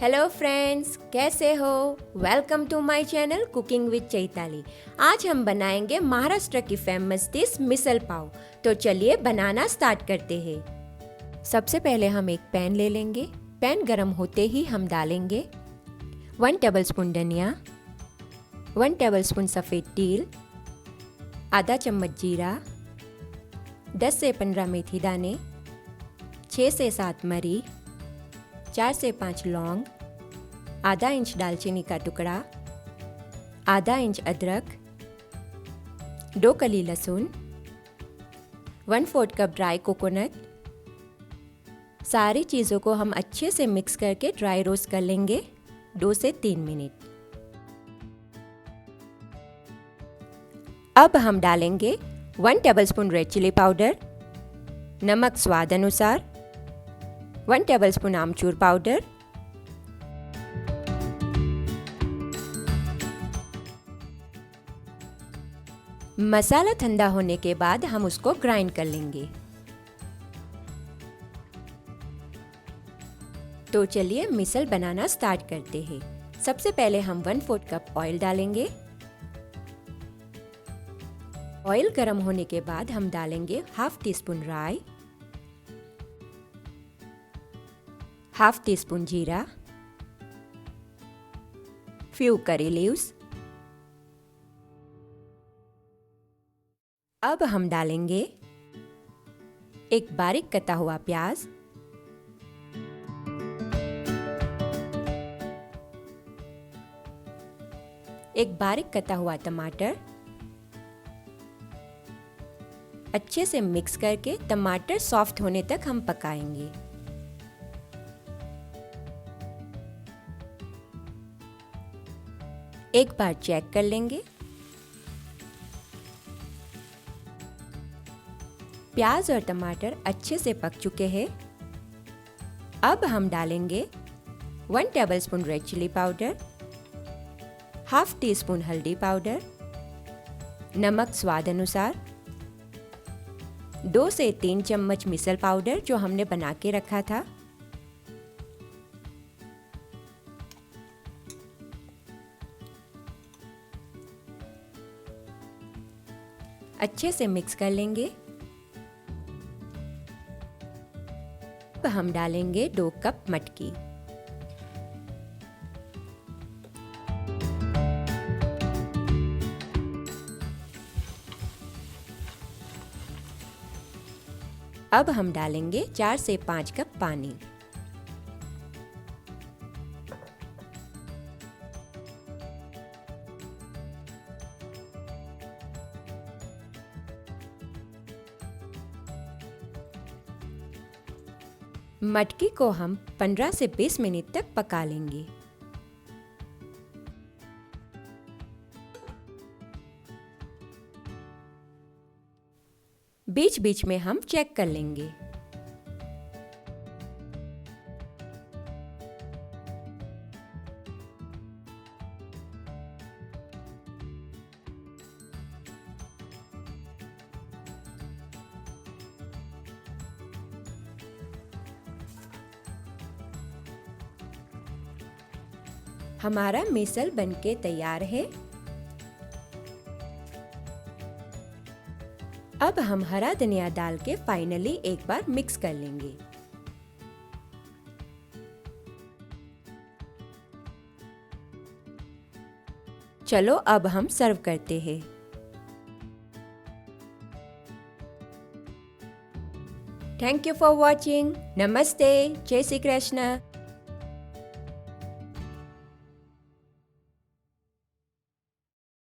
Hello friends, कैसे हो? Welcome to my channel cooking with Chaitali. आज हम बनाएंगे महाराष्ट्र की फेमस डिश मिसल पाव। तो चलिए बनाना स्टार्ट करते हैं। सबसे पहले हम एक पैन ले लेंगे। पैन गरम होते ही हम डालेंगे 1 टेबलस्पून धनिया, 1 टेबलस्पून सफ़ेद तिल, आधा चम्मच जीरा, 10 से 15 मेथी दाने, 6 से 7 मरी, 4 से 5 लौंग, आधा इंच दालचीनी का टुकड़ा, आधा इंच अदरक, 2 कली लहसुन, 1/4 कप ड्राई कोकोनट। सारी चीज़ों को हम अच्छे से मिक्स करके ड्राई रोस्ट कर लेंगे 2 से 3 मिनट। अब हम डालेंगे 1 टेबलस्पून रेड चिली पाउडर, नमक स्वाद अनुसार, 1 टेबलस्पून आमचूर पाउडर, मसाला ठंडा होने के बाद हम उसको ग्राइंड कर लेंगे। तो चलिए मिसल बनाना स्टार्ट करते हैं। सबसे पहले हम 1/4 कप ऑयल डालेंगे। ऑयल गर्म होने के बाद हम डालेंगे हाफ टी स्पून राई, हाफ टी स्पून जीरा, फ्यू करी लीव्स। अब हम डालेंगे एक बारीक कटा हुआ प्याज, एक बारीक कटा हुआ टमाटर। अच्छे से मिक्स करके टमाटर सॉफ्ट होने तक हम पकाएंगे। एक बार चेक कर लेंगे। प्याज और टमाटर अच्छे से पक चुके हैं। अब हम डालेंगे 1 tablespoon red chilli powder, half teaspoon हल्दी पाउडर, नमक स्वाद अनुसार, 2 से 3 चम्मच मिसल पाउडर जो हमने बना के रखा था, अच्छे से मिक्स कर लेंगे। अब हम डालेंगे 2 कप मटकी। अब हम डालेंगे 4 से 5 कप पानी। मटकी को हम 15 से 20 मिनट तक पका लेंगे। बीच बीच में हम चेक कर लेंगे। हमारा मिसल बनके तैयार है। अब हम हरा धनिया डाल के फाइनली एक बार मिक्स कर लेंगे। चलो अब हम सर्व करते हैं। Thank you for watching. नमस्ते, जय श्री कृष्ण।